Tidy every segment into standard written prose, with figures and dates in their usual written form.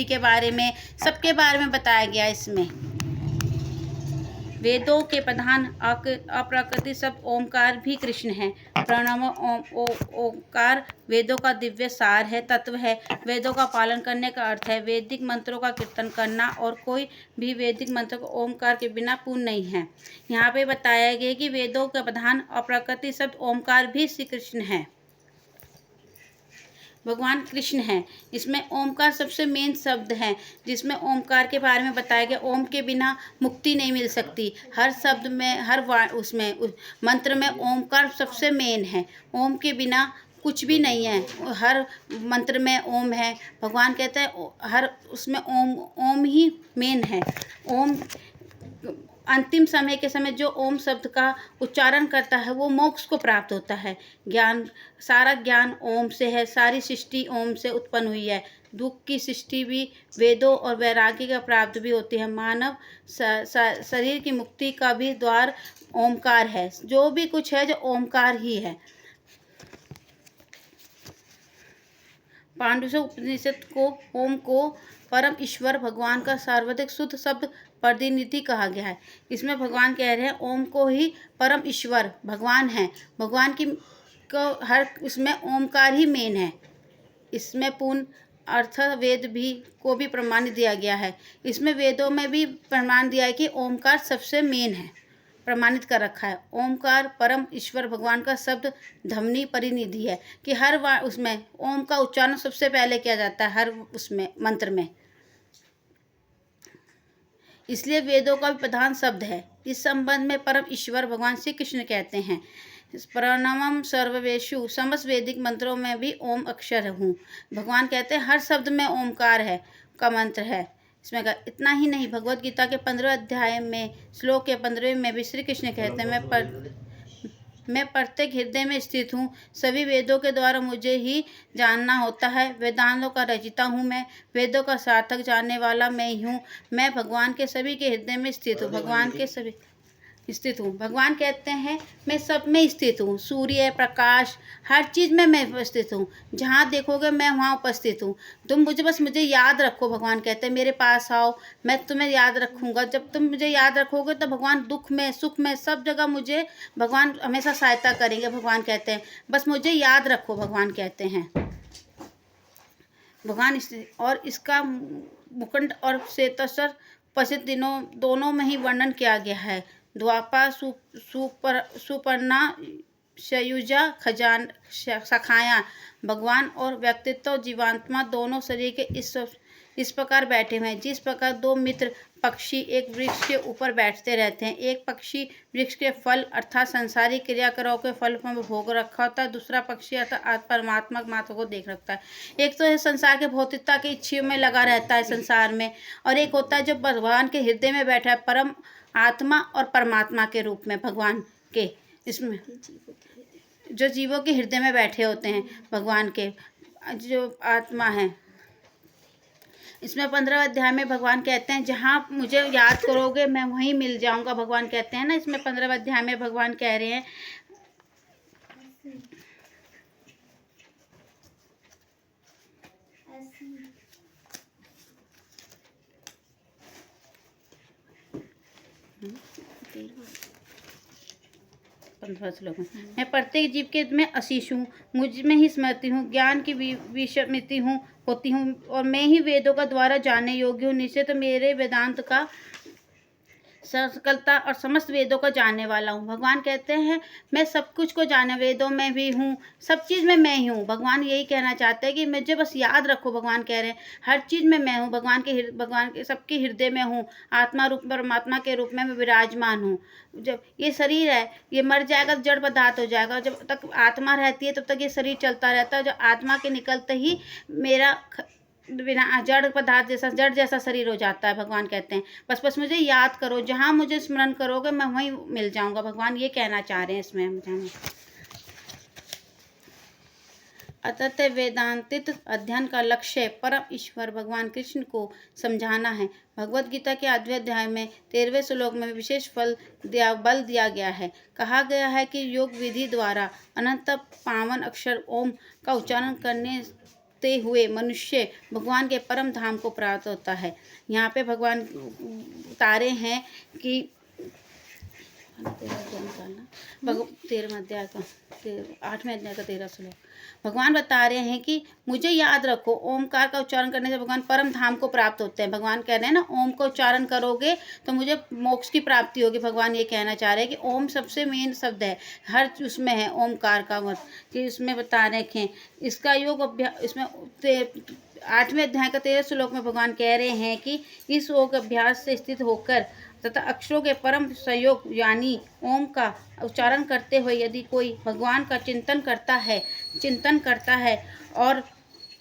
के बारे में, सबके बारे में बताया गया इसमें। वेदों के प्रधान अप्राकृतिक शब्द ओमकार भी कृष्ण है। प्रणव ओंकार वेदों का दिव्य सार है, तत्व है। वेदों का पालन करने का अर्थ है वैदिक मंत्रों का कीर्तन करना, और कोई भी वैदिक मंत्र को ओमकार के बिना पूर्ण नहीं है। यहाँ पे बताया गया कि वेदों का प्रधान अप्राकृतिक शब्द ओमकार भी श्री कृष्ण है, भगवान कृष्ण है। इसमें ओमकार सबसे मेन शब्द है, जिसमें ओमकार के बारे में बताया गया। ओम के बिना मुक्ति नहीं मिल सकती। हर शब्द में, हर उस मंत्र में ओमकार सबसे मेन है। ओम के बिना कुछ भी नहीं है। हर मंत्र में ओम है। भगवान कहते हैं हर उसमें ओम ही मेन है। ओम अंतिम समय के समय जो ओम शब्द का उच्चारण करता है वो मोक्ष को प्राप्त होता है। ज्ञान, सारा ज्ञान ओम से है। सारी सृष्टि ओम से उत्पन्न हुई है। दुख की सृष्टि भी वेदों और वैराग्य का प्राप्त भी होती है। मानव शरीर की मुक्ति का भी द्वार ओमकार है। जो भी कुछ है जो ओमकार ही है। पांडुसक उपनिषद को ओम को परम ईश्वर भगवान का सर्वाधिक शुद्ध शब्द प्रतिनिधि कहा गया है। इसमें भगवान कह रहे हैं ओम को ही परम ईश्वर भगवान है। भगवान की को हर उसमें ओमकार ही मेन है। इसमें पूर्ण अर्थ वेद भी को भी प्रमाण दिया गया है। इसमें वेदों में भी प्रमाण दिया है कि ओमकार सबसे मेन है, प्रमाणित कर रखा है। ओमकार परम ईश्वर भगवान का शब्द ध्वनि परिनिधि है कि हर बार उसमें ओम का उच्चारण सबसे पहले किया जाता है, हर उसमें मंत्र में। इसलिए वेदों का भी प्रधान शब्द है। इस संबंध में परम ईश्वर भगवान श्री कृष्ण कहते हैं प्रणवम सर्ववेषु, समस्त वैदिक मंत्रों में भी ओम अक्षर हूँ। भगवान कहते हैं हर शब्द में ओमकार है का मंत्र है। इसमें इतना ही नहीं, भगवत गीता के 15 अध्याय में श्लोक के 15 में भी श्री कृष्ण कहते हैं मैं प्रत्येक हृदय में स्थित हूँ। सभी वेदों के द्वारा मुझे ही जानना होता है। वेदांतों का रचिता हूँ मैं। वेदों का सार्थक जानने वाला मैं ही हूँ। मैं भगवान के सभी के हृदय में स्थित हूँ। भगवान के सभी स्थित हूँ। भगवान कहते हैं मैं सब में स्थित हूँ। सूर्य, प्रकाश, हर चीज़ में मैं उपस्थित हूँ। जहाँ देखोगे मैं वहाँ उपस्थित हूँ। तुम मुझे याद रखो। भगवान कहते हैं मेरे पास आओ, मैं तुम्हें याद रखूँगा। जब तुम मुझे याद रखोगे तो भगवान दुख में, सुख में, सब जगह मुझे भगवान हमेशा सहायता करेंगे। भगवान कहते हैं बस मुझे याद रखो। भगवान कहते हैं भगवान और इसका मुकुंड और श्वेताश्वर प्रसिद्ध दिनों दोनों में ही वर्णन किया गया है। द्वापर सुपर्णा सयुजा खजान सखाया। भगवान और व्यक्तित्व जीवात्मा दोनों शरीर के इस प्रकार बैठे हुए हैं जिस प्रकार दो मित्र पक्षी एक वृक्ष के ऊपर बैठते रहते हैं। एक पक्षी वृक्ष के फल अर्थात संसारिक क्रियाकर्मों के फल में भोग रखा होता है। दूसरा पक्षी अर्थात परमात्मा मात्र को देख रखता है। एक तो है संसार के भौतिकता की इच्छा में लगा रहता है संसार में, और एक होता है जो भगवान के हृदय में बैठा है परम आत्मा और परमात्मा के रूप में। भगवान के इसमें जो जीवों के हृदय में बैठे होते हैं भगवान के जो आत्मा है। इसमें 15 अध्याय में भगवान कहते हैं जहाँ मुझे याद करोगे मैं वहीं मिल जाऊंगा। भगवान कहते हैं ना, इसमें 15 अध्याय में भगवान कह रहे हैं मैं प्रत्येक जीव के में आशीष हूँ, मुझ में ही स्मृति हूँ, ज्ञान की विस्मृति हूँ होती हूँ, और मैं ही वेदों का द्वारा जानने योग्य हूँ। निश्चित मेरे वेदांत का सकलता और समस्त वेदों को जानने वाला हूँ। भगवान कहते हैं मैं सब कुछ को जाने, वेदों में भी हूँ, सब चीज़ में मैं ही हूँ। भगवान यही कहना चाहते हैं कि मुझे बस याद रखो। भगवान कह रहे हैं हर चीज़ में मैं हूँ। भगवान के सबके हृदय में हूँ। आत्मा रूप परमात्मा के रूप में मैं विराजमान हूँ। जब ये शरीर है ये मर जाएगा तो जड़ पदार्थ हो जाएगा। जब तक आत्मा रहती है तब तक ये शरीर चलता रहता है। जब आत्मा के निकलते ही मेरा बिना जड़ पदार्थ जैसा जड़ जैसा शरीर हो जाता है। भगवान कहते हैं बस मुझे याद करो, जहाँ मुझे स्मरण करोगे मैं वहीं मिल जाऊंगा। भगवान ये कहना चाह रहे हैं इसमें। अतः वेदांतित अध्ययन का लक्ष्य परम ईश्वर भगवान कृष्ण को समझाना है। भगवत गीता के 8वें अध्याय में 13वें श्लोक में विशेष बल दिया गया है। कहा गया है कि योग विधि द्वारा अनंत पावन अक्षर ओम का उच्चारण करने करते हुए मनुष्य भगवान के परम धाम को प्राप्त होता है। यहाँ पे भगवान बता हैं कि 13वें अध्याय का 8वें अध्याय का 13 श्लोक भगवान बता रहे हैं कि मुझे याद रखो, ओमकार का उच्चारण करने से भगवान परम धाम को प्राप्त होते हैं। भगवान कह रहे हैं ना, ओम का उच्चारण करोगे तो मुझे मोक्ष की प्राप्ति होगी। भगवान ये कहना चाह रहे हैं कि ओम सबसे मेन शब्द है, हर उसमें है ओमकार का मत कि इसमें बता रखे हैं इसका योग अभ्यास। इसमें 8वें अध्याय का 13 श्लोक में भगवान कह रहे हैं कि इस योग अभ्यास से स्थित होकर तथा अक्षरों के परम संयोग यानी ओम का उच्चारण करते हुए यदि कोई भगवान का चिंतन करता है और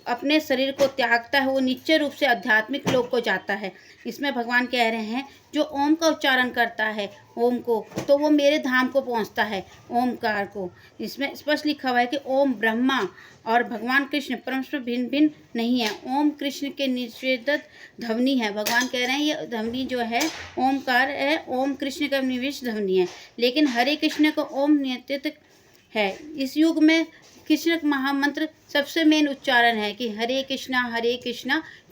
अपने शरीर को त्यागता है, वो निश्चय रूप से आध्यात्मिक लोक को जाता है। इसमें भगवान कह रहे हैं जो ओम का उच्चारण करता है ओम को, तो वो मेरे धाम को पहुंचता है ओमकार को। इसमें स्पष्ट लिखा हुआ है कि ओम ब्रह्मा और भगवान कृष्ण परस्पर भिन्न भिन्न नहीं है। ओम कृष्ण के निषेधत ध्वनि है। भगवान कह रहे हैं ये ध्वनि जो है ओमकार है, ओम कृष्ण का निविष्ट ध्वनि है, लेकिन हरे कृष्ण को ओम नियंत्रित है। इस युग में कृष्ण महामंत्र सबसे मेन उच्चारण है कि हरे कृष्णा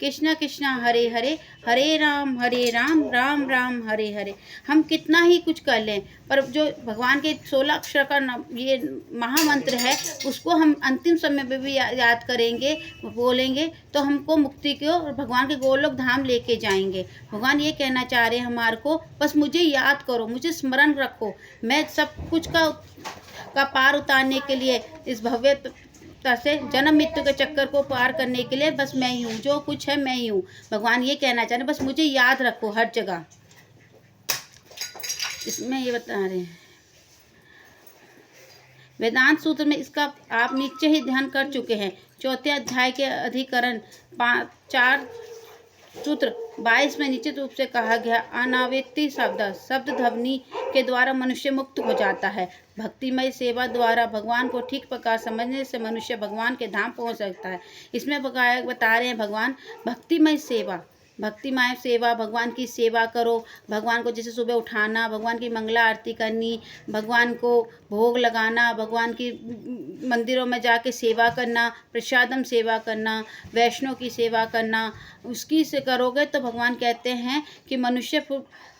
कृष्णा कृष्णा हरे हरे, हरे राम राम राम हरे हरे। हम कितना ही कुछ कर लें, पर जो भगवान के 16 अक्षर का ये महामंत्र है उसको हम अंतिम समय पे भी याद करेंगे, बोलेंगे तो हमको मुक्ति को और भगवान के गोलोक धाम लेके जाएंगे। भगवान ये कहना चाह रहे हैं हमारे को, बस मुझे याद करो, मुझे स्मरण रखो। मैं सब कुछ का पार उतारने के लिए, इस भव्यता से जन्म मृत्यु के चक्कर को पार करने के लिए बस मैं ही हूँ, जो कुछ है मैं ही हूँ। भगवान ये कहना चाह रहे हैं बस मुझे याद रखो हर जगह। इसमें ये बता रहे हैं वेदांत सूत्र में इसका आप नीचे ही ध्यान कर चुके हैं। 4 अध्याय के अधिकरण 4 सूत्र 22 में निश्चित रूप से कहा गया अनावृत्ति शब्द ध्वनि के द्वारा मनुष्य मुक्त हो जाता है। भक्तिमय सेवा द्वारा भगवान को ठीक प्रकार समझने से मनुष्य भगवान के धाम पहुंच सकता है। इसमें बता रहे हैं भगवान भक्तिमय सेवा, भगवान की सेवा करो। भगवान को जैसे सुबह उठाना, भगवान की मंगला आरती करनी, भगवान को भोग लगाना, भगवान की मंदिरों में जाके सेवा करना, प्रसादम सेवा करना, वैष्णव की सेवा करना, उसकी से करोगे तो भगवान कहते हैं कि मनुष्य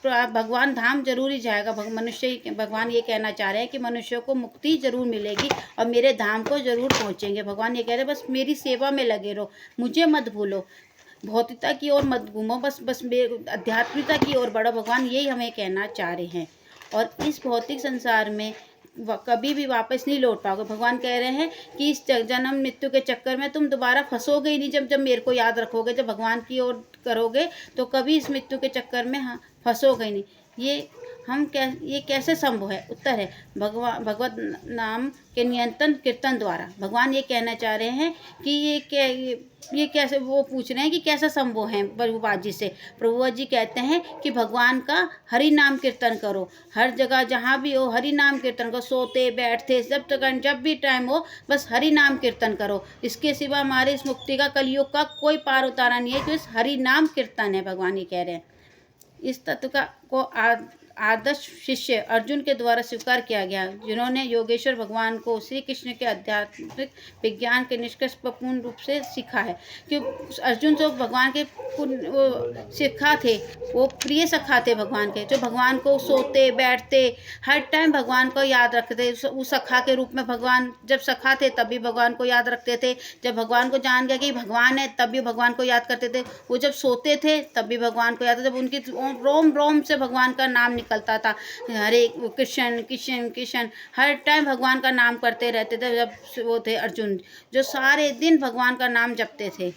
भगवान धाम जरूर ही जाएगा। भगवान ये कहना चाह रहे हैं कि मनुष्यों को मुक्ति जरूर मिलेगी और मेरे धाम को जरूर पहुँचेंगे। भगवान ये कह रहे हैं बस मेरी सेवा में लगे रहो, मुझे मत भूलो, भौतिकता की ओर मत घूमो, बस आध्यात्मिकता की ओर बढ़ो। भगवान यही हमें कहना चाह रहे हैं। और इस भौतिक संसार में कभी भी वापस नहीं लौट पाओगे। भगवान कह रहे हैं कि इस जन्म मृत्यु के चक्कर में तुम दोबारा फंसोगे ही नहीं। जब मेरे को याद रखोगे, जब भगवान की ओर करोगे तो कभी इस मृत्यु के चक्कर में फंसोगे ही नहीं। ये कैसे संभव है? उत्तर है भगवत नाम के नियंत्रण कीर्तन द्वारा। भगवान ये कहना चाह रहे हैं कि ये कैसे, वो पूछ रहे हैं कि कैसा संभव है प्रभुपाद जी से। प्रभुपाद जी कहते हैं कि भगवान का हरि नाम कीर्तन करो, हर जगह जहाँ भी हो हरि नाम कीर्तन करो, सोते बैठते जब भी टाइम हो बस हरि नाम कीर्तन करो। इसके सिवा हमारे इस मुक्ति का, कलयुग का कोई पार उतारा नहीं है कि इस हरि नाम कीर्तन है। भगवान ये कह रहे हैं। इस तत्व को आदर्श शिष्य अर्जुन के द्वारा स्वीकार किया गया, जिन्होंने योगेश्वर भगवान को श्री कृष्ण के आध्यात्मिक विज्ञान के निष्कर्ष पर पूर्ण रूप से सीखा है। कि अर्जुन जो भगवान के सिखा थे, वो प्रिय सखा थे भगवान के, जो भगवान को सोते बैठते हर टाइम भगवान को याद रखते थे। उस सखा के रूप में भगवान जब सखा थे तब भी भगवान को याद रखते थे, जब भगवान को जान गया कि भगवान है तब भी भगवान को याद करते थे। वो जब सोते थे तब भी भगवान को याद, जब उनकी रोम रोम से भगवान का नाम निकलता था, हरे कृष्ण कृष्ण कृष्ण, हर टाइम भगवान का नाम करते रहते थे। जब वो थे अर्जुन, जो सारे दिन भगवान का नाम जपते थे।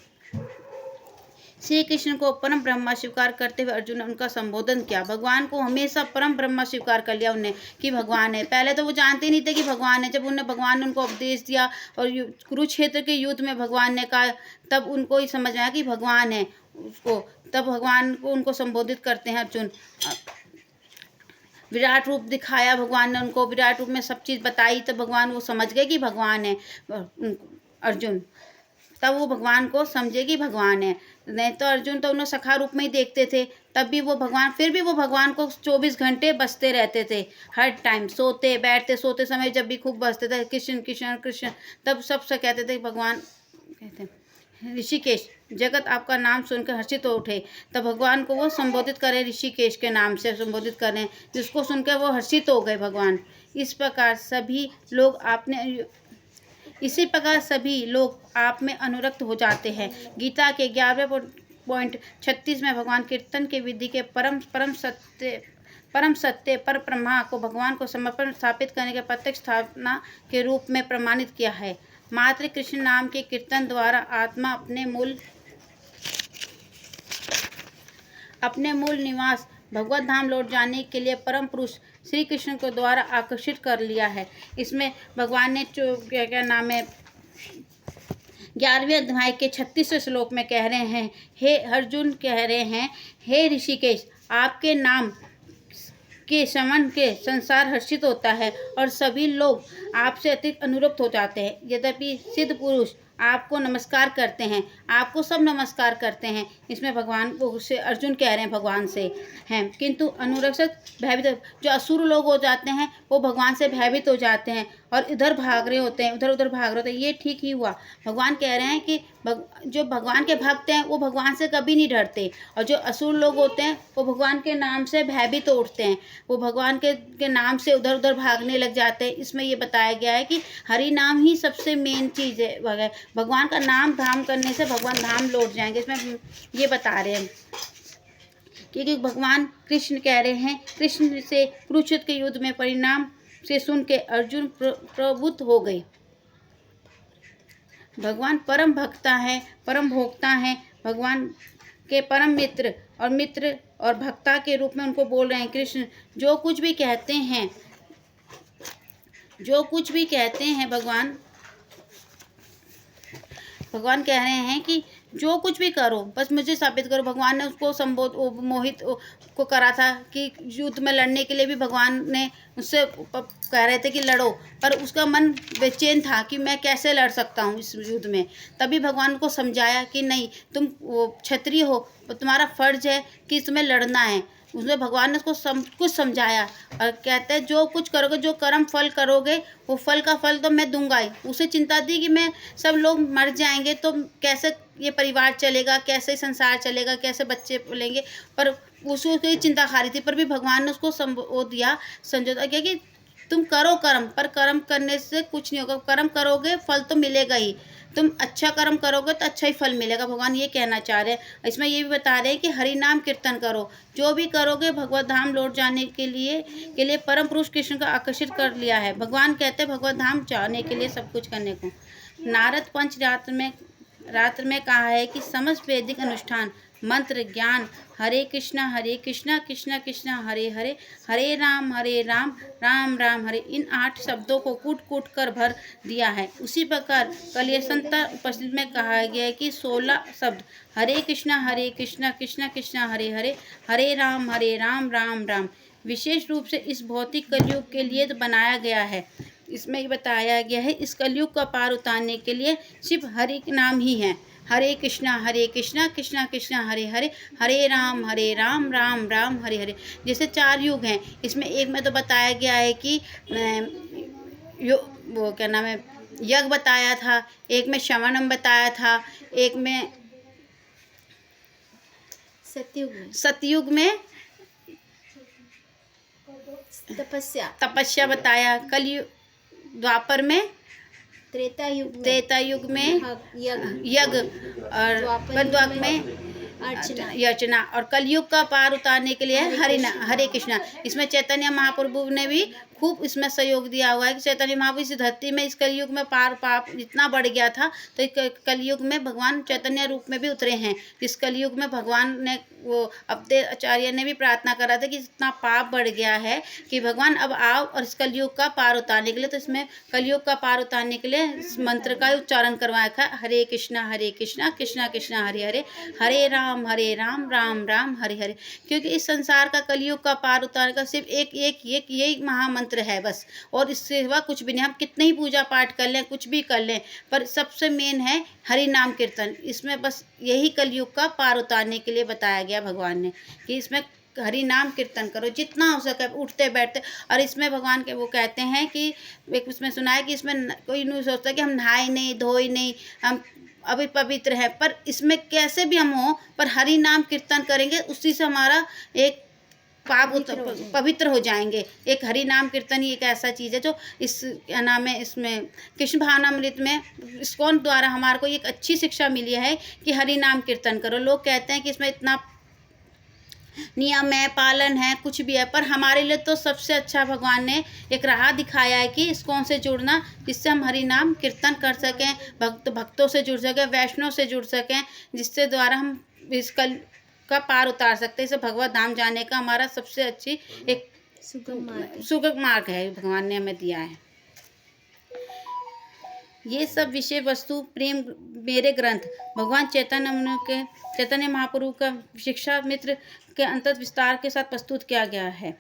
श्री कृष्ण को परम ब्रह्मा स्वीकार करते हुए अर्जुन ने उनका संबोधन किया। भगवान को हमेशा परम ब्रह्मा स्वीकार कर लिया उन्हें कि भगवान है। पहले तो वो जानते नहीं थे कि भगवान है। जब भगवान ने उनको उपदेश दिया और कुरुक्षेत्र के युद्ध में भगवान ने कहा, तब उनको ही समझ आया कि भगवान है उसको। तब भगवान को उनको संबोधित करते हैं अर्जुन। विराट रूप दिखाया भगवान ने उनको, विराट रूप में सब चीज़ बताई, तब भगवान वो समझ गए कि भगवान है अर्जुन। तब वो भगवान को समझे कि भगवान है। नहीं तो अर्जुन तो उन्हें सखा रूप में ही देखते थे, तब भी वो भगवान, फिर भी वो भगवान को 24 घंटे बसते रहते थे। हर टाइम सोते बैठते, सोते समय जब भी खूब बसते थे कृष्ण कृष्ण कृष्ण, तब सबसे कहते थे भगवान कहते हैं ऋषिकेश, जगत आपका नाम सुनकर हर्षित हो उठे। तब भगवान को वो संबोधित करें, ऋषिकेश के नाम से संबोधित करें, जिसको सुनकर वो हर्षित हो गए भगवान। इस प्रकार सभी लोग आपने इसी प्रकार सभी लोग आप में अनुरक्त हो जाते हैं। गीता के 11.36 में भगवान कीर्तन के विधि के परम सत्य पर ब्रह्मा को भगवान को समर्पण स्थापित करने के प्रत्यक्ष स्थापना के रूप में प्रमाणित किया है। मात्र कृष्ण नाम के कीर्तन द्वारा आत्मा अपने मूल निवास भगवत धाम लौट जाने के लिए परम पुरुष श्री कृष्ण को द्वारा आकर्षित कर लिया है। इसमें भगवान ने क्या नाम है 11वें अध्याय के 36वें श्लोक में कह रहे हैं, हे अर्जुन कह रहे हैं, हे ऋषिकेश, आपके नाम के श्रवण के संसार हर्षित होता है और सभी लोग आपसे अतिरिक्त अनुरक्त हो जाते हैं। यद्यपि सिद्ध पुरुष आपको नमस्कार करते हैं, आपको सब नमस्कार करते हैं। इसमें भगवान को से अर्जुन कह रहे हैं भगवान से हैं, किंतु अनुरक्षक भयभीत जो असुर लोग हो जाते हैं वो भगवान से भयभीत हो जाते हैं और इधर भाग रहे होते हैं, उधर उधर भाग रहे होते हैं। ये ठीक ही हुआ। भगवान कह रहे हैं कि जो भगवान के भक्त हैं वो भगवान से कभी नहीं डरते, और जो असुर लोग होते हैं वो भगवान के नाम से भयभीत उठते हैं, वो भगवान के नाम से उधर उधर भागने लग जाते हैं। इसमें ये बताया गया है कि हरि नाम ही सबसे मेन चीज़ है। भगवान का नाम धाम करने से भगवान धाम लौट जाएंगे। इसमें ये बता रहे हैं क्योंकि भगवान कृष्ण कह रहे हैं, कृष्ण से कुरुक्षेत्र के युद्ध में परिणाम से सुन के अर्जुन प्रभुत हो गए। भगवान परम भक्ता है, परम भोक्ता है, भगवान के परम मित्र और भक्ता के रूप में उनको बोल रहे हैं। कृष्ण जो कुछ भी कहते हैं भगवान कह रहे हैं कि जो कुछ भी करो बस मुझे साबित करो। भगवान ने उसको मोहित को करा था कि युद्ध में लड़ने के लिए भी भगवान ने उससे कह रहे थे कि लड़ो, पर उसका मन बेचैन था कि मैं कैसे लड़ सकता हूँ इस युद्ध में। तभी भगवान को समझाया कि नहीं, तुम क्षत्रिय हो, तुम्हारा फर्ज है कि तुम्हें लड़ना है। उसमें भगवान ने उसको सब कुछ समझाया और कहते हैं जो कुछ करोगे, जो कर्म फल करोगे वो फल का फल तो मैं दूंगा ही। उसे चिंता थी कि मैं सब लोग मर जाएंगे तो कैसे ये परिवार चलेगा, कैसे संसार चलेगा, कैसे बच्चे पलेंगे, पर उसको कोई चिंता खा रही थी। पर भी भगवान ने उसको समझौता किया कि तुम करो कर्म, पर कर्म करने से कुछ नहीं होगा। कर्म करोगे फल तो मिलेगा ही, तुम अच्छा कर्म करोगे तो अच्छा ही फल मिलेगा। भगवान ये कहना चाह रहे हैं। इसमें ये भी बता रहे हैं कि हरि नाम कीर्तन करो, जो भी करोगे भगवत धाम लौट जाने के लिए परम पुरुष कृष्ण को आकर्षित कर लिया है। भगवान कहते हैं भगवत धाम जाने के लिए सब कुछ करने को। नारद रात्र में कहा है कि समस्त वैदिक अनुष्ठान मंत्र ज्ञान हरे कृष्णा कृष्णा कृष्णा हरे हरे, हरे राम राम राम हरे, इन 8 शब्दों को कूट कूट कर भर दिया है। उसी प्रकार कलियसंता उपनिषद में कहा गया है कि 16 शब्द हरे कृष्णा कृष्णा कृष्णा हरे हरे, हरे राम राम राम विशेष रूप से इस भौतिक कलयुग के लिए तो बनाया गया है। इसमें बताया गया है इस कलयुग का पार उतारने के लिए सिर्फ हरि के नाम ही है। हरे कृष्णा कृष्णा कृष्णा हरे हरे, हरे राम राम राम हरे हरे। जैसे 4 युग हैं, इसमें एक में तो बताया गया है कि वो क्या नाम है यज्ञ बताया था, एक में श्रवणम बताया था, एक में सतयुग में तपस्या बताया, कलयुग द्वापर में त्रेता युग में यज्ञ और द्वापर में अर्चना और कलयुग का पार उतारने के लिए हरे कृष्णा। इसमें चैतन्य महाप्रभु ने भी खूब इसमें सहयोग दिया हुआ है कि चैतन्य महाप्रभु इस धरती में इस कलयुग में पाप इतना बढ़ गया था तो कलयुग में भगवान चैतन्य रूप में भी उतरे हैं। इस कलयुग में भगवान ने वो अपने आचार्य ने भी प्रार्थना करा था कि इतना पाप बढ़ गया है कि भगवान अब आओ और इस कलयुग का पार उतारने के लिए। तो इसमें कलयुग का पार उतारने के लिए इस मंत्र का उच्चारण करवाया था, हरे कृष्णा कृष्णा कृष्णा हरे हरे, हरे राम राम राम हरे हरे। क्योंकि इस संसार का कलयुग का पार उतारने का सिर्फ एक यही महामंत्र है बस, और इससे सिवा कुछ भी नहीं। हम कितने ही पूजा पाठ कर लें, कुछ भी कर लें, पर सबसे मेन है हरि नाम कीर्तन। इसमें बस यही कलयुग का पार उतारने के लिए बताया गया भगवान ने कि इसमें हरि नाम कीर्तन करो जितना हो सके, उठते बैठते। और इसमें भगवान के वो कहते हैं कि एक उसमें सुना है कि इसमें कोई नहीं सोचता कि हम नहाए नहीं धोए नहीं, हम अभी पवित्र है, पर इसमें कैसे भी हम हो, पर हरि नाम कीर्तन करेंगे, उसी से हमारा एक पाप पवित्र हो जाएंगे। एक हरि नाम कीर्तन ही एक ऐसा चीज़ है जो इस क्या नाम है, इसमें कृष्ण भावनामृत में इस्कॉन द्वारा हमारे को एक अच्छी शिक्षा मिली है कि हरि नाम कीर्तन करो। लोग कहते हैं कि इसमें इतना नियम है, पालन है, कुछ भी है, पर हमारे लिए तो सबसे अच्छा भगवान ने एक राह दिखाया है कि इस्कॉन से जुड़ना, जिससे हम हरि नाम कीर्तन कर सकें, भक्तों से जुड़ सकें, वैष्णव से जुड़ सकें, जिससे द्वारा हम इस कल का पार उतार सकते हैं। इसे भगवत धाम जाने का हमारा सबसे अच्छी एक सुगम मार्ग है, भगवान ने हमें दिया है। ये सब विषय वस्तु प्रेम मेरे ग्रंथ भगवान चैतन्य महाप्रभु का शिक्षा मित्र के अंतर विस्तार के साथ प्रस्तुत किया गया है।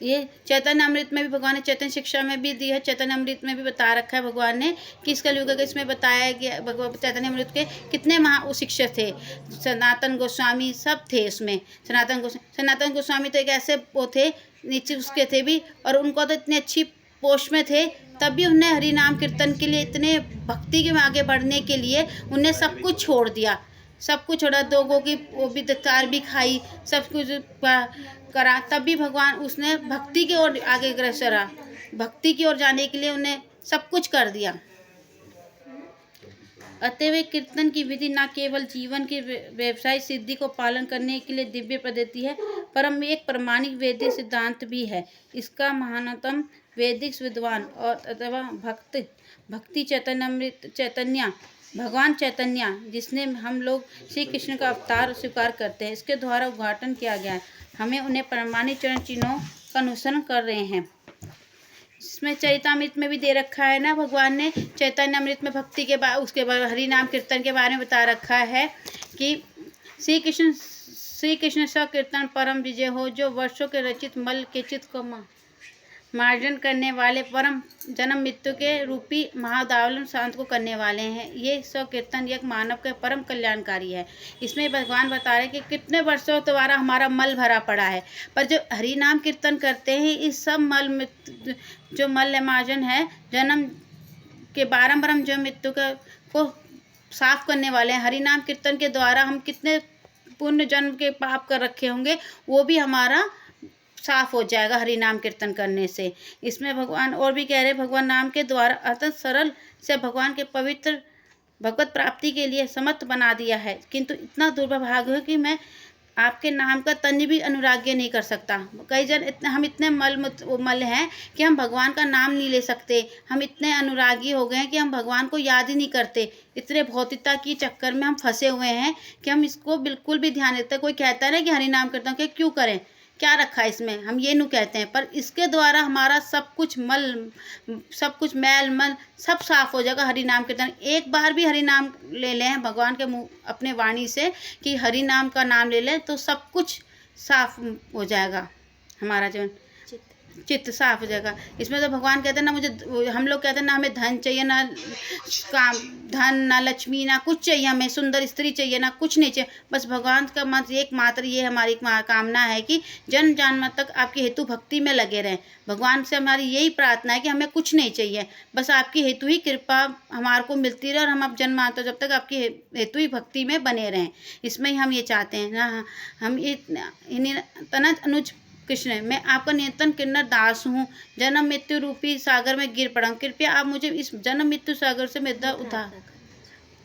ये चैतन्य अमृत में भी भगवान ने चैतन्य शिक्षा में भी दी है। चैतन्य अमृत में भी बता रखा है भगवान ने कि इस कलयुग के इसमें बताया गया। भगवान चैतन्य अमृत के कितने महा शिक्षक थे, सनातन गोस्वामी सब थे उसमें। सनातन गोस्वामी तो एक ऐसे वो थे, नीचे उसके थे भी, और उनको तो इतनी अच्छी पोस्ट में थे, तब भी उन्हें हरि नाम कीर्तन के लिए, इतने भक्ति के में आगे बढ़ने के लिए उन्हें सब कुछ छोड़ दिया। सब कुछ छोड़ा, दोगों की वो भी दत्तार भी खाई, सब कुछ करा, तब भी भगवान उसने भक्ति की ओर आगे अग्रसर रहा। भक्ति की ओर जाने के लिए उन्हें सब कुछ कर दिया। अतएव कीर्तन की विधि न केवल जीवन की व्यवसायिक सिद्धि को पालन करने के लिए दिव्य पद्धति है, परम एक प्रमाणिक वैदिक सिद्धांत भी है। इसका महानतम वैदिक विद्वान और अथवा भक्ति चैतन्य भगवान चैतन्य, जिसने हम लोग श्री कृष्ण का अवतार स्वीकार करते हैं, इसके द्वारा उद्घाटन किया गया है। हमें उन्हें प्रमाणित चरण चिन्हों का अनुसरण कर रहे हैं। इसमें चरितामृत में भी दे रखा है ना, भगवान ने चैतन्य अमृत में भक्ति के बाद उसके बाद हरि नाम कीर्तन के बारे में बता रखा है कि श्री कृष्ण सा कीर्तन परम विजय हो, जो वर्षों के रचित मल के चित्त को मार्जन करने वाले परम जन्म मृत्यु के रूपी महादावलन शांत को करने वाले हैं। ये सब कीर्तन एक मानव के परम कल्याणकारी है। इसमें भगवान बता रहे हैं कि कितने वर्षों द्वारा हमारा मल भरा पड़ा है, पर जो हरि नाम कीर्तन करते हैं, इस सब मल जो मल मार्जन है, जन्म के बारंबार जो मृत्यु को साफ करने वाले हैं। हरि नाम कीर्तन के द्वारा हम कितने पुण्य जन्म के पाप कर रखे होंगे, वो भी हमारा साफ हो जाएगा हरि नाम कीर्तन करने से। इसमें भगवान और भी कह रहे हैं, भगवान नाम के द्वारा अत्यंत सरल से भगवान के पवित्र भगवत प्राप्ति के लिए समर्थ बना दिया है, किंतु इतना दुर्भाग्य है कि मैं आपके नाम का तनि भी अनुराग्य नहीं कर सकता। कई जन हम इतने मल हैं कि हम भगवान का नाम नहीं ले सकते। हम इतने अनुरागी हो गए हैं कि हम भगवान को याद ही नहीं करते। इतने भौतिकता की चक्कर में हम फंसे हुए हैं कि हम इसको बिल्कुल भी ध्यान देते। कोई कहता है ना कि हरि नाम कीर्तन के क्यों करें, क्या रखा है इसमें, हम ये नहीं कहते हैं, पर इसके द्वारा हमारा सब कुछ मैल मल सब साफ हो जाएगा। हरि नाम कीर्तन एक बार भी हरि नाम ले लें भगवान के मुँह अपने वाणी से कि हरि नाम का नाम ले लें, तो सब कुछ साफ हो जाएगा, हमारा जीवन चित्त साफ हो जाएगा। इसमें तो भगवान कहते हैं ना, मुझे हम लोग कहते हैं ना हमें धन चाहिए, ना काम धन, ना लक्ष्मी, ना कुछ चाहिए, हमें सुंदर स्त्री चाहिए, ना कुछ नहीं चाहिए। बस भगवान का मत एकमात्र ये हमारी कामना है कि जन्म जन्म तक आपकी हेतु भक्ति में लगे रहें। भगवान से हमारी यही प्रार्थना है कि हमें कुछ नहीं चाहिए, बस आपकी हेतु ही कृपा हमारे को मिलती रहे, और हम अब जन्मांतर जब तक आपकी हेतु ही भक्ति में बने रहें। इसमें ही हम ये चाहते हैं ना। हम तनज अनुज कृष्ण, मैं आपका निरंतर किन्नर दास हूँ, जन्म मृत्यु रूपी सागर में गिर पड़ा हूँ। कृपया आप मुझे इस जन्म मृत्यु सागर से मेरा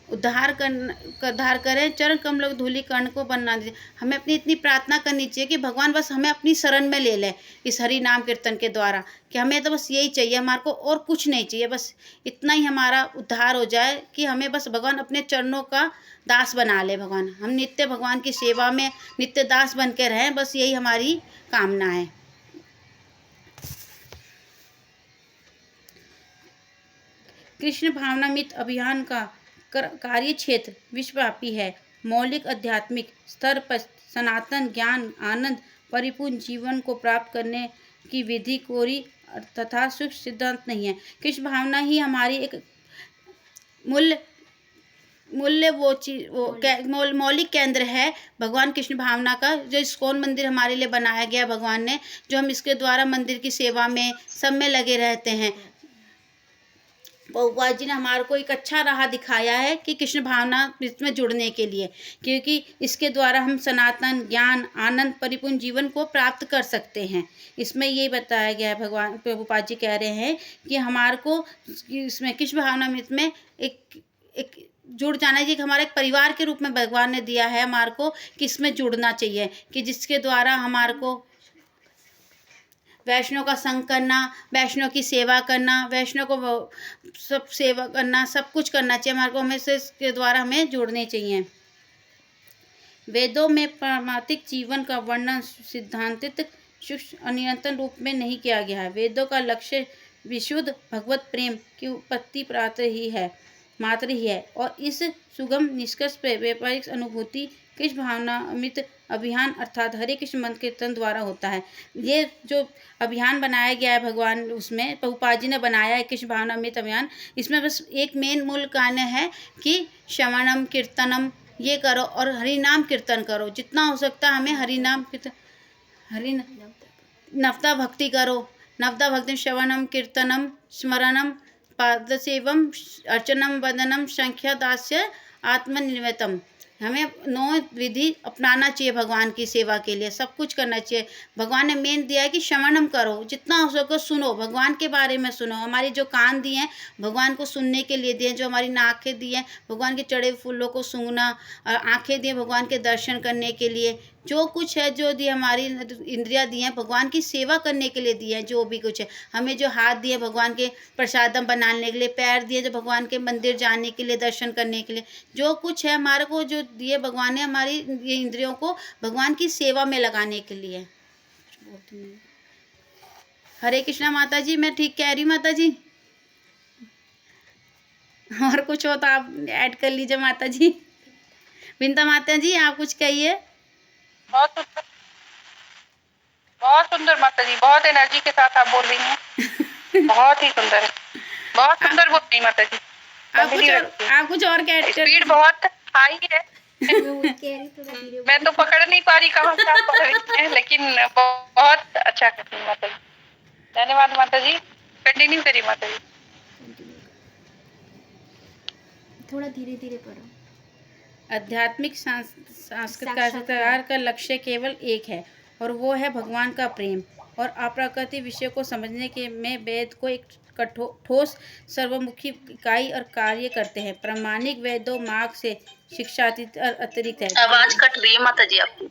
उद्धार करें। चरण कमलों धूलि कर्ण को बनना दीजिए। हमें अपनी इतनी प्रार्थना करनी चाहिए कि भगवान बस हमें अपनी शरण में ले लें इस हरि नाम कीर्तन के द्वारा, कि हमें तो बस यही चाहिए, हमारे को और कुछ नहीं चाहिए, बस इतना ही हमारा उद्धार हो जाए कि हमें बस भगवान अपने चरणों का दास बना ले। भगवान हम नित्य भगवान की सेवा में नित्य दास बन के रहें, बस यही हमारी कामना है। कृष्ण भावनामृत अभियान का कार्य क्षेत्र विश्वव्यापी है। मौलिक आध्यात्मिक स्तर पर सनातन ज्ञान आनंद परिपूर्ण जीवन को प्राप्त करने की विधि कोरी तथा सूक्ष्म सिद्धांत नहीं है। कृष्ण भावना ही हमारी एक मौलिक केंद्र है भगवान कृष्ण भावना का, जो इस्कॉन मंदिर हमारे लिए बनाया गया भगवान ने, जो हम इसके द्वारा मंदिर की सेवा में सब में लगे रहते हैं। प्रभुपाद जी ने हमारे को एक अच्छा राह दिखाया है कि कृष्ण भावना में जुड़ने के लिए, क्योंकि इसके द्वारा हम सनातन ज्ञान आनंद परिपूर्ण जीवन को प्राप्त कर सकते हैं। इसमें ये बताया गया है, भगवान प्रभुपाद जी कह रहे हैं कि हमारे को इसमें कृष्ण भावना में एक एक जुड़ जाना चाहिए कि हमारे एक परिवार के रूप में भगवान ने दिया है हमारे को कि इसमें जुड़ना चाहिए, कि जिसके द्वारा हमारे को वैष्णव का संग करना, वैष्णव की सेवा करना, वैष्णव को सब सेवा करना, सब कुछ करना चाहिए हमारे को। हमें से इसके द्वारा हमें जोड़ने चाहिए। वेदों में पारमार्थिक जीवन का वर्णन सिद्धांतिक सूक्ष्म निरंतर रूप में नहीं किया गया है। वेदों का लक्ष्य विशुद्ध भगवत प्रेम की उत्पत्ति मात्र ही है और इस सुगम निष्कर्ष पर व्यापारिक अनुभूति कृष्ण भावनामृत अभियान अर्थात हरे कृष्ण मंत्र कीर्तन द्वारा होता है। ये जो अभियान बनाया गया है भगवान, उसमें प्रभुपाद जी ने बनाया है कृष्ण भावनामृत अभियान। इसमें बस एक मेन मूल कारण है कि श्रवणम कीर्तनम ये करो और हरि नाम कीर्तन करो, जितना हो सकता है हमें हरि नाम कीर्तन नवता भक्ति करो। नवता भक्ति श्रवणम कीर्तनम स्मरणम पादसेवम अर्चनम वंदनम संख्या दास्य आत्मनिर्वृतम। हमें 9 विधि अपनाना चाहिए भगवान की सेवा के लिए, सब कुछ करना चाहिए। भगवान ने मेन दिया है कि श्रवणम करो, जितना हो सके सुनो, भगवान के बारे में सुनो। हमारे जो कान दिए हैं भगवान को सुनने के लिए दिए हैं, जो हमारी नाकें दी हैं भगवान के चढ़े फूलों को सूंघना, और आँखें दी भगवान के दर्शन करने के लिए। जो कुछ है जो दी हमारी इंद्रियां दी हैं भगवान की सेवा करने के लिए दी है। जो भी कुछ है हमें जो हाथ दिए भगवान के प्रसादम बनाने के लिए, पैर दिए जो भगवान के मंदिर जाने के लिए, दर्शन करने के लिए, जो कुछ है हमारे को जो दिए भगवान ने हमारी ये इंद्रियों को भगवान की सेवा में लगाने के लिए। हरे कृष्णा माता जी, मैं ठीक कह रही हूँ माता जी? और कुछ हो तो आप ऐड कर लीजिए माता जी। बिंता माता जी आप कुछ कहिए। बहुत सुंदर माता जी, बहुत एनर्जी के साथ आप बोल रही हैं। बहुत ही सुंदर है, बहुत सुंदर बोल रही माता जी। आप कुछ और क्या स्पीड बहुत हाई है। मैं तो पकड़ नहीं पा रही कहाँ से आप पढ़ रही हैं, लेकिन बहुत अच्छा कर रही माता जी। धन्यवाद माता जी, कंटिन्यू करिए माता जी। थोड़ा धीरे धीरे पढ़ो। आध्यात्मिक साक्षात्कार का लक्ष्य केवल एक है और वो है भगवान का प्रेम और अप्राकृतिक विषय को समझने के में वेद को एक ठोस सर्वमुखी इकाई और कार्य करते हैं। प्रामाणिक वेदों मार्ग से शिक्षा अतिरिक्त है। आवाज कट रही है माता जी आपकी।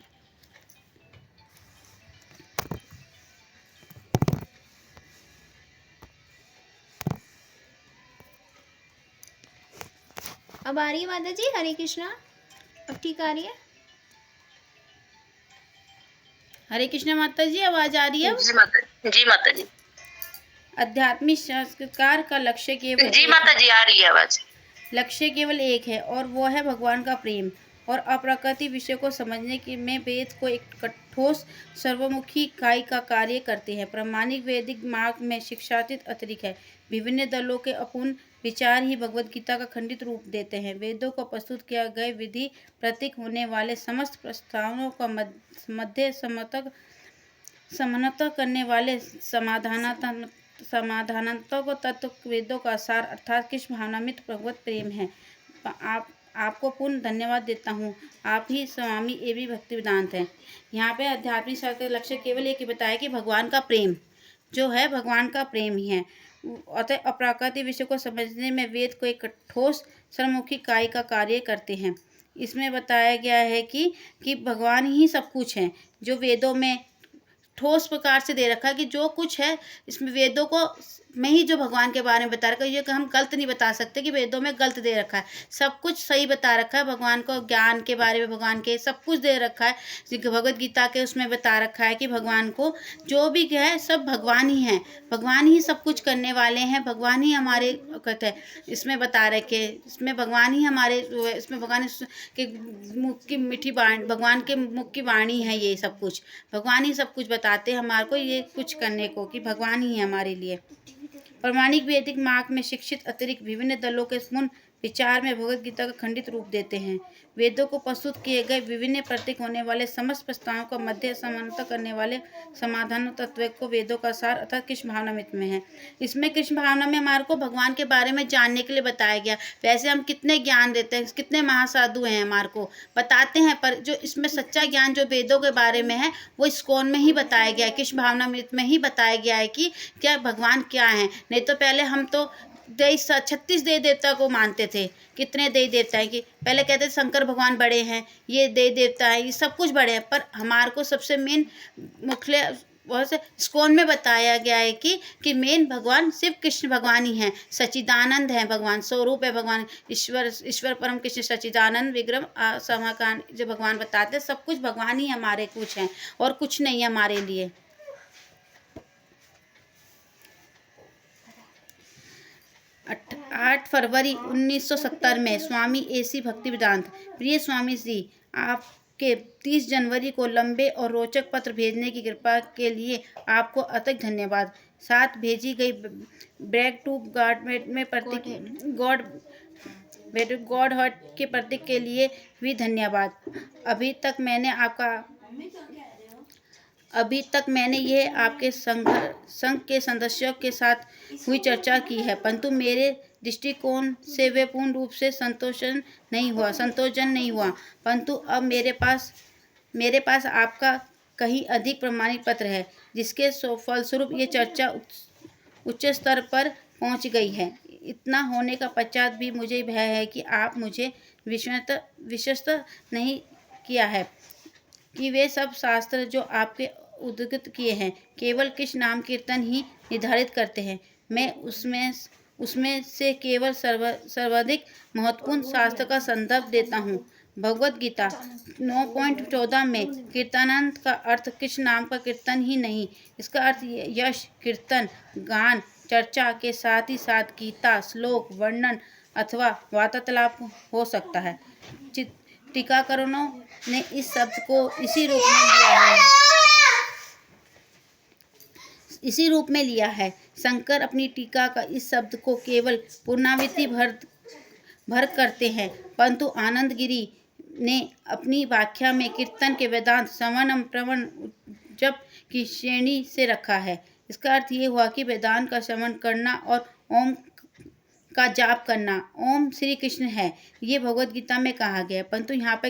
अब आ रही है माता जी? हरे कृष्णा अब ठीक आ रही है? हरे कृष्णा माता जी आवाज आ रही है? जी माता जी। आध्यात्मिक संस्कार का लक्ष्य केवल जी माता जी आ रही है आवाज। लक्ष्य केवल एक है और वो है भगवान का प्रेम और अप्राकृतिक विषय को समझने के में वेद को एक ठोस सर्वमुखी इकाई का कार्य करते हैं। प्रामाणिक वैदिक मार्ग में शिक्षातीत अतिरिक्त है। विभिन्न दलों के अपूर्ण विचार ही भगवद गीता का खंडित रूप देते हैं। वेदों को प्रस्तुत किया गए विधि प्रतीक होने वाले समस्त प्रस्तावों का मध्य समन्वय करने वाले समाधानात्मक तत्व वेदों का सार अर्थात कृष्ण भावनामृत भगवत प्रेम है। आपको पूर्ण धन्यवाद देता हूँ। आप ही स्वामी एवं भक्ति वेदांत हैं। यहाँ पे आध्यात्मिक शास्त्र का लक्ष्य केवल एक ही बताया कि भगवान का प्रेम जो है भगवान का प्रेम ही है। अतः अप्राकृतिक विषय को समझने में वेद को एक ठोस सर्वमुखी इकाई का कार्य करते हैं। इसमें बताया गया है कि भगवान ही सब कुछ है, जो वेदों में ठोस प्रकार से दे रखा है कि जो कुछ है इसमें वेदों को में ही जो भगवान के बारे में बता रखा है। ये हम गलत नहीं बता सकते कि वेदों में गलत दे रखा है, सब कुछ सही बता रखा है। भगवान को ज्ञान के बारे में भगवान के सब कुछ दे रखा है। भगवद गीता के उसमें बता रखा है कि भगवान को जो भी है सब भगवान ही हैं, भगवान ही सब कुछ करने वाले हैं, भगवान ही हमारे कहते हैं इसमें बता रखे। इसमें भगवान ही हमारे इसमें भगवान के मुख की मीठी वाणी, भगवान के मुख की वाणी है। ये सब कुछ भगवान ही सब कुछ बताते हैं हमारे को ये कुछ करने को कि भगवान ही है हमारे लिए। प्रामाणिक वैदिक मार्ग में शिक्षित अतिरिक्त विभिन्न दलों के पूर्ण विचार में भगवद गीता का खंडित रूप देते हैं। वेदों को प्रस्तुत किए गए विभिन्न प्रतीक होने वाले समस्त प्रस्तावों का मध्य समानता करने वाले समाधान तत्व को वेदों का सार अर्थात कृष्ण भावनामृत में है। इसमें कृष्ण भावना में हमारे को भगवान के बारे में जानने के लिए बताया गया। वैसे हम कितने ज्ञान देते हैं, कितने महासाधु हैं, हमारे को बताते हैं, पर जो इसमें सच्चा ज्ञान जो वेदों के बारे में है वो इस्कॉन में ही बताया गया है, कृष्ण भावनामृत में ही बताया गया है कि क्या भगवान क्या है। नहीं तो पहले हम तो 36 देवी देवता को मानते थे। कितने देवी देवता है कि पहले कहते थे शंकर भगवान बड़े हैं, ये देवी देवता है, ये सब कुछ बड़े हैं, पर हमारे को सबसे मेन मुख्य बहुत से इस्कॉन में बताया गया है कि मेन भगवान सिर्फ कृष्ण भगवान ही हैं। सच्चिदानंद है भगवान, स्वरूप है भगवान, ईश्वर परम कृष्ण सच्चिदानंद विग्रह समाकान जो भगवान बताते हैं, सब कुछ भगवान ही हमारे कुछ हैं और कुछ नहीं है हमारे लिए। 8 फरवरी 1970 में स्वामी AC भक्तिवेदांत। प्रिय स्वामी जी, आपके 30 जनवरी को लंबे और रोचक पत्र भेजने की कृपा के लिए आपको अतक धन्यवाद। साथ भेजी गई ब्रेक टू गॉड में प्रतीक गॉड हर्ट के प्रतीक के लिए भी धन्यवाद। अभी तक मैंने यह आपके संघ के सदस्यों के साथ हुई चर्चा की है, परंतु मेरे दृष्टिकोण से वे पूर्ण रूप से संतोषजन नहीं हुआ। परंतु अब मेरे पास आपका कहीं अधिक प्रमाणित पत्र है, जिसके फलस्वरूप ये चर्चा उच्च स्तर पर पहुंच गई है। इतना होने का पश्चात भी मुझे भय है कि आप मुझे विश्वस्त नहीं किया है कि वे सब शास्त्र जो आपके उद्धृत किए हैं केवल कृष्ण नाम कीर्तन ही निर्धारित करते हैं। मैं उसमें से केवल सर्वाधिक महत्वपूर्ण शास्त्र का संदर्भ देता हूँ। भगवद गीता 9.14 में कीर्तनांत का अर्थ कृष्ण नाम का कीर्तन ही नहीं, इसका अर्थ यश, कीर्तन, गान, चर्चा के साथ ही साथ गीता, श्लोक, वर्णन अथवा वार्तालाप हो सकता है। टीकाकारों ने इस शब्द को इसी रूप में लिया है। शंकर अपनी टीका का इस शब्द को केवल पुनरावृत्ति भर करते हैं, परंतु आनंद गिरी ने अपनी व्याख्या में कीर्तन के वेदांत श्रवण प्रवण जप की श्रेणी से रखा है। इसका अर्थ ये हुआ कि वेदांत का श्रवण करना और ओम का जाप करना। ओम श्री कृष्ण है, ये भगवद गीता में कहा गया है, परंतु यहाँ पर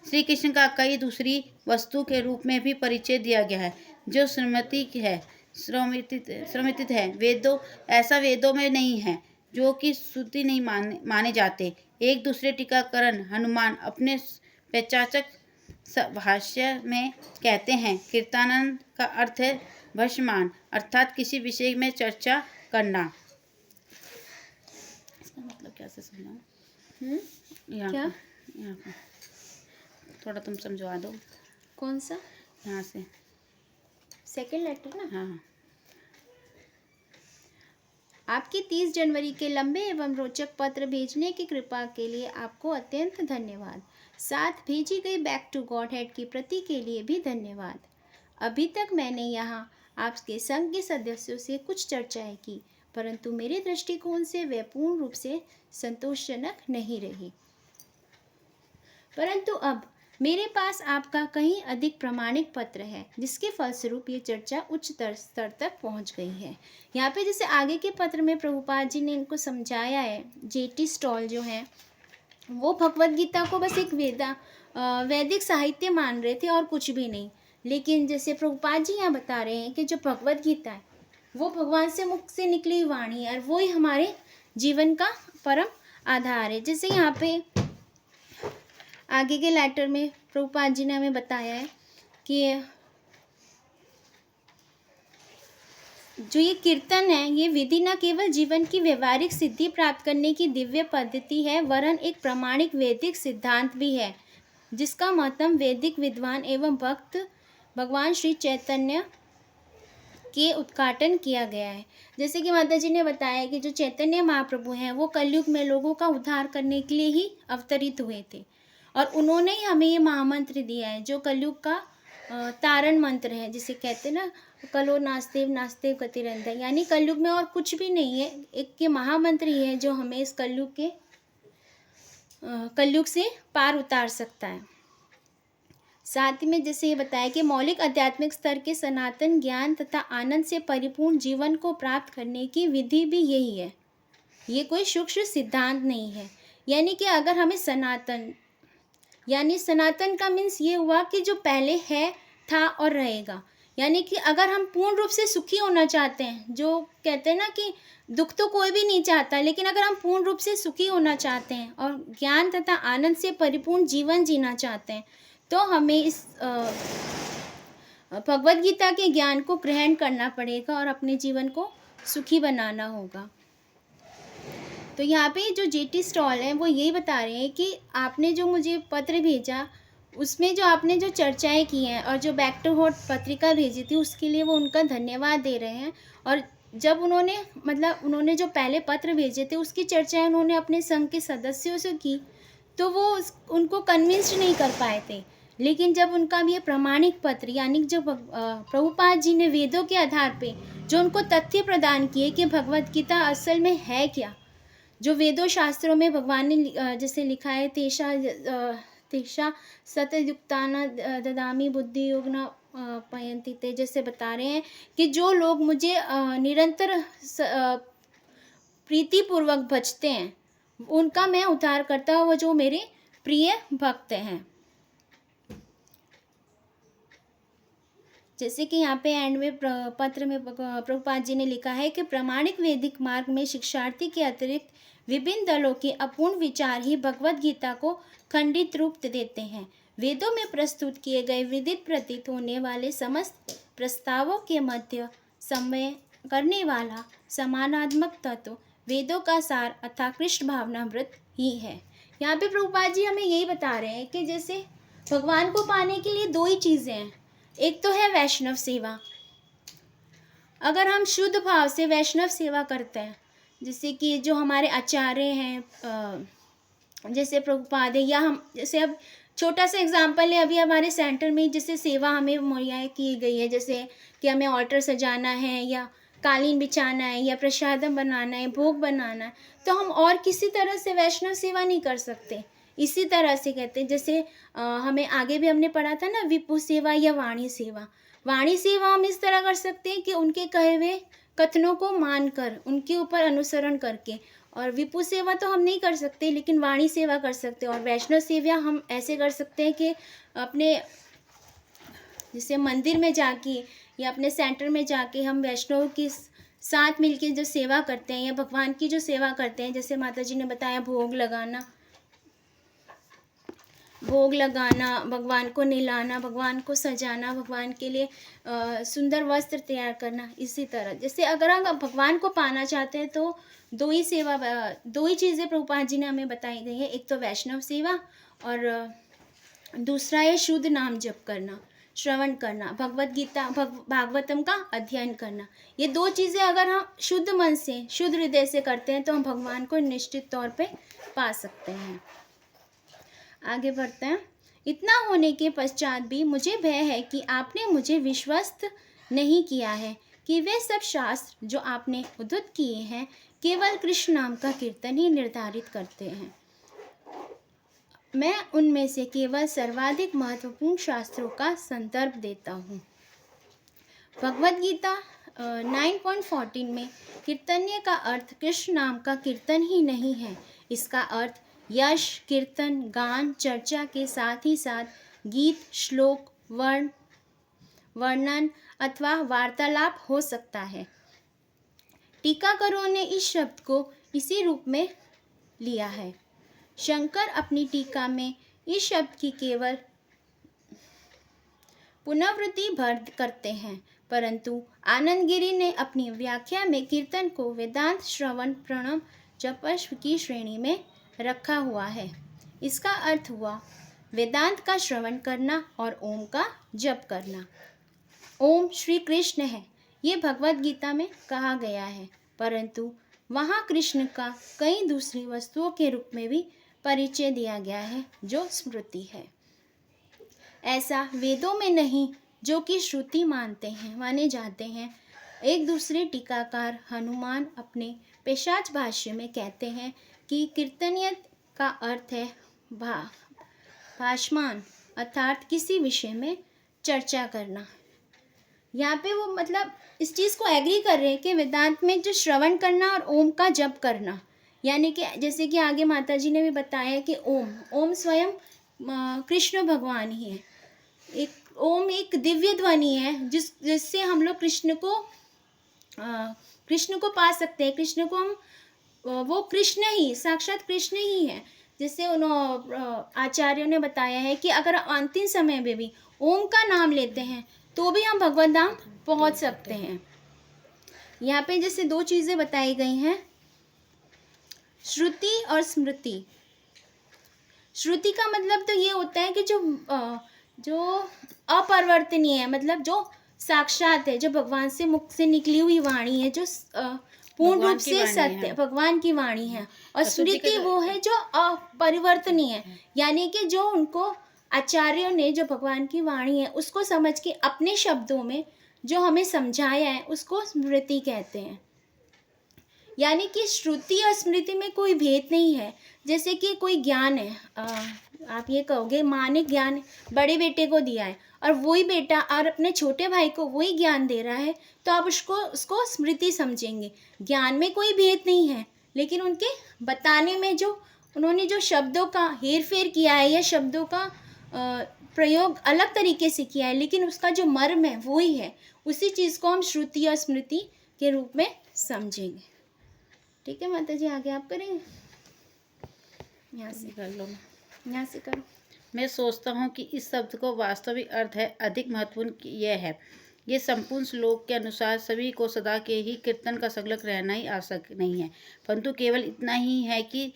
श्री कृष्ण का कई दूसरी वस्तु के रूप में भी परिचय दिया गया है, जो श्रमित है। वेदों में नहीं है, जो कि श्रुति नहीं माने जाते। एक दूसरे टीकाकरण हनुमान अपने प्रचाचक भाष्य में कहते हैं, कीर्तनानंद का अर्थ है भाष्यमान, अर्थात किसी विषय में चर्चा करना। इसका मतलब कैसे समझाऊं? यहाँ थोड़ा तुम समझवा दो। कौन सा? यहाँ से सेकंड लेटर ना। हाँ। आपकी 30 जनवरी के लंबे एवं रोचक पत्र भेजने की कृपा के लिए आपको अत्यंत धन्यवाद। साथ भेजी गई बैक टू गॉड हेड की प्रति के लिए भी धन्यवाद। अभी तक मैंने यहाँ आपके संघ के सदस्यों से कुछ चर्चाएं की, परंतु मेरे दृष्टिकोण से वे पूर्ण रूप से संतोषजनक नहीं रही। परंतु अब मेरे पास आपका कहीं अधिक प्रमाणिक पत्र है, जिसके फलस्वरूप ये चर्चा उच्च स्तर तक पहुंच गई है। यहाँ पे जैसे आगे के पत्र में प्रभुपाद जी ने इनको समझाया है, जेटी स्टॉल जो है वो भगवद गीता को बस एक वैदिक साहित्य मान रहे थे और कुछ भी नहीं। लेकिन जैसे प्रभुपाद जी यहाँ बता रहे हैं कि जो भगवद गीता है वो भगवान से मुख से निकली वाणी है और वो ही हमारे जीवन का परम आधार है। जैसे यहाँ पे आगे के लेटर में प्रभुपाद जी ने हमें बताया है कि जो ये कीर्तन है, ये विधि न केवल जीवन की व्यवहारिक सिद्धि प्राप्त करने की दिव्य पद्धति है, वरन एक प्रामाणिक वैदिक सिद्धांत भी है, जिसका महत्व वैदिक विद्वान एवं भक्त भगवान श्री चैतन्य के उद्घाटन किया गया है। जैसे कि माता जी ने बताया कि जो चैतन्य महाप्रभु हैं वो कलयुग में लोगों का उद्धार करने के लिए ही अवतरित हुए थे और उन्होंने ही हमें ये महामंत्र दिया है जो कलयुग का तारण मंत्र है, जिसे कहते हैं ना, कलो नास्तेव नास्तेव गतिरंधर, यानी कलयुग में और कुछ भी नहीं है, एक ये महामंत्र ही है जो हमें इस कलयुग से पार उतार सकता है। साथ ही में जैसे ये बताया कि मौलिक आध्यात्मिक स्तर के सनातन ज्ञान तथा आनंद से परिपूर्ण जीवन को प्राप्त करने की विधि भी यही है। ये कोई सूक्ष्म सिद्धांत नहीं है। यानी कि अगर हमें सनातन, यानी सनातन का मीन्स ये हुआ कि जो पहले है, था और रहेगा। यानी कि अगर हम पूर्ण रूप से सुखी होना चाहते हैं, जो कहते हैं ना कि दुख तो कोई भी नहीं चाहता, लेकिन अगर हम पूर्ण रूप से सुखी होना चाहते हैं और ज्ञान तथा आनंद से परिपूर्ण जीवन जीना चाहते हैं, तो हमें इस भगवद गीता के ज्ञान को ग्रहण करना पड़ेगा और अपने जीवन को सुखी बनाना होगा। तो यहाँ पे जो जेटी स्टॉल है वो यही बता रहे हैं कि आपने जो मुझे पत्र भेजा, उसमें जो आपने जो चर्चाएं की हैं और जो बैक टू होट पत्रिका भेजी थी, उसके लिए वो उनका धन्यवाद दे रहे हैं। और जब उन्होंने जो पहले पत्र भेजे थे उसकी चर्चाएं उन्होंने अपने संघ के सदस्यों से की, तो वो उनको कन्विंस्ड नहीं कर पाए थे। लेकिन जब उनका ये प्रमाणिक पत्र, यानी जो प्रभुपाद जी ने वेदों के आधार पे जो उनको तथ्य प्रदान किए कि भगवद गीता असल में है क्या, जो वेदों शास्त्रों में भगवान ने जैसे लिखा है, तेषा सतयुक्ताना ददामि बुद्धि योगना पयंती ते, जैसे बता रहे हैं कि जो लोग मुझे निरंतर प्रीतिपूर्वक भजते हैं, उनका मैं उद्धार करता हूँ, वो जो मेरे प्रिय भक्त हैं। जैसे कि यहाँ पे एंड में पत्र में प्रभुपाद जी ने लिखा है कि प्रमाणिक वैदिक मार्ग में शिक्षार्थी के अतिरिक्त विभिन्न दलों के अपूर्ण विचार ही भगवद गीता को खंडित रूप देते हैं। वेदों में प्रस्तुत किए गए विदित प्रतीत होने वाले समस्त प्रस्तावों के मध्य समय करने वाला समानात्मक तत्व वेदों का सार अर्थात कृष्ण भावनामृत ही है। यहाँ पे प्रभुपाद जी हमें यही बता रहे हैं कि जैसे भगवान को पाने के लिए दो ही चीज़ें हैं। एक तो है वैष्णव सेवा। अगर हम शुद्ध भाव से वैष्णव सेवा करते हैं, जैसे कि जो हमारे आचार्य हैं, जैसे प्रभुपाद है, या हम जैसे अब छोटा सा एग्जांपल है, अभी हमारे सेंटर में जैसे सेवा हमें मुहैया की गई है, जैसे कि हमें ऑल्टर सजाना है या कालीन बिछाना है या प्रसादम बनाना है, भोग बनाना है, तो हम और किसी तरह से वैष्णव सेवा नहीं कर सकते। इसी तरह से कहते हैं, जैसे हमें आगे भी हमने पढ़ा था ना, विपु सेवा या वाणी सेवा। वाणी सेवा हम इस तरह कर सकते हैं कि उनके कहे हुए कथनों को मानकर, उनके ऊपर अनुसरण करके। और विपु सेवा तो हम नहीं कर सकते, लेकिन वाणी सेवा कर सकते हैं। और वैष्णव सेवा हम ऐसे कर सकते हैं कि अपने जैसे मंदिर में जाके या अपने सेंटर में जाके हम वैष्णव के साथ मिलके जो सेवा करते हैं या भगवान की जो सेवा करते हैं, जैसे माता जी ने बताया भोग लगाना, भगवान को नहलाना, भगवान को सजाना, भगवान के लिए सुंदर वस्त्र तैयार करना। इसी तरह जैसे अगर हम भगवान को पाना चाहते हैं तो दो ही चीज़ें प्रभुपाद जी ने हमें बताई गई है। एक तो वैष्णव सेवा और दूसरा है शुद्ध नाम जप करना, श्रवण करना, भगवद गीता भागवतम का अध्ययन करना। ये दो चीज़ें अगर हम शुद्ध मन से, शुद्ध हृदय से करते हैं तो हम भगवान को निश्चित तौर पे पा सकते हैं। आगे बढ़ते हैं। इतना होने के पश्चात भी मुझे भय है कि आपने मुझे विश्वस्त नहीं किया है कि वे सब शास्त्र जो आपने उद्धृत किए हैं केवल कृष्ण नाम का कीर्तन ही निर्धारित करते हैं। मैं उनमें से केवल सर्वाधिक महत्वपूर्ण शास्त्रों का संदर्भ देता हूँ। भगवद गीता 9.14 में कीर्तन्य का अर्थ कृष्ण नाम का कीर्तन ही नहीं है। इसका अर्थ यश, कीर्तन, गान, चर्चा के साथ ही साथ गीत, श्लोक, वर्णन अथवा वार्तालाप हो सकता है। टीकाकारों ने इस शब्द को इसी रूप में लिया है। शंकर अपनी टीका में इस शब्द की केवल पुनरावृत्ति भर करते हैं, परंतु आनंदगिरी ने अपनी व्याख्या में कीर्तन को वेदांत श्रवण प्रणव जपस्व की श्रेणी में रखा हुआ है। इसका अर्थ हुआ वेदांत का श्रवण करना और ओम का जप करना। ओम श्री कृष्ण है, ये भगवद गीता में कहा गया है, परंतु वहाँ कृष्ण का कई दूसरी वस्तुओं के रूप में भी परिचय दिया गया है जो स्मृति है। ऐसा वेदों में नहीं, जो कि श्रुति माने जाते हैं। एक दूसरे टीकाकार हनुमान अपने पेशाच भाष्य में कहते हैं कि कीर्तनियत का अर्थ है भाषमान, अर्थात किसी विषय में चर्चा करना। यहाँ पे वो मतलब इस चीज़ को एग्री कर रहे हैं कि वेदांत में जो श्रवण करना और ओम का जप करना, यानी कि जैसे कि आगे माता जी ने भी बताया कि ओम स्वयं कृष्ण भगवान ही है। ओम एक दिव्य ध्वनि है जिससे हम लोग कृष्ण को पा सकते हैं। कृष्ण को हम वो कृष्ण ही, साक्षात कृष्ण ही है। जैसे आचार्यों ने बताया है कि अगर अंतिम समय में भी ओम का नाम लेते हैं तो भी हम भगवत धाम पहुँच सकते हैं। यहाँ पे जैसे दो चीज़ें बताई गई हैं, श्रुति और स्मृति। श्रुति का मतलब तो ये होता है कि जो अपरिवर्तनीय है, मतलब जो साक्षात है, जो भगवान से मुख से निकली हुई वाणी है, जो पूर्ण रूप से सत्य भगवान की वाणी है। और स्मृति वो है जो अपरिवर्तनीय है, यानी कि जो उनको आचार्यों ने जो भगवान की वाणी है उसको समझ के अपने शब्दों में जो हमें समझाया है उसको स्मृति कहते हैं। यानी कि श्रुति और स्मृति में कोई भेद नहीं है। जैसे कि कोई ज्ञान है, आप ये कहोगे माँ ने ज्ञान बड़े बेटे को दिया है और वही बेटा और अपने छोटे भाई को वही ज्ञान दे रहा है, तो आप उसको स्मृति समझेंगे। ज्ञान में कोई भेद नहीं है, लेकिन उनके बताने में जो उन्होंने जो शब्दों का हेर फेर किया है या शब्दों का प्रयोग अलग तरीके से किया है, लेकिन उसका जो मर्म है वही है। उसी चीज़ को हम श्रुति और स्मृति के रूप में समझेंगे। ठीक है माता जी, आगे आप करेंगे। यहाँ से कर लो, यहाँ से करो। मैं सोचता हूँ कि इस शब्द को वास्तविक अर्थ है अधिक महत्वपूर्ण यह है, ये संपूर्ण श्लोक के अनुसार सभी को सदा के ही कीर्तन का संलग्न रहना ही आवश्यक नहीं है, परंतु केवल इतना ही है कि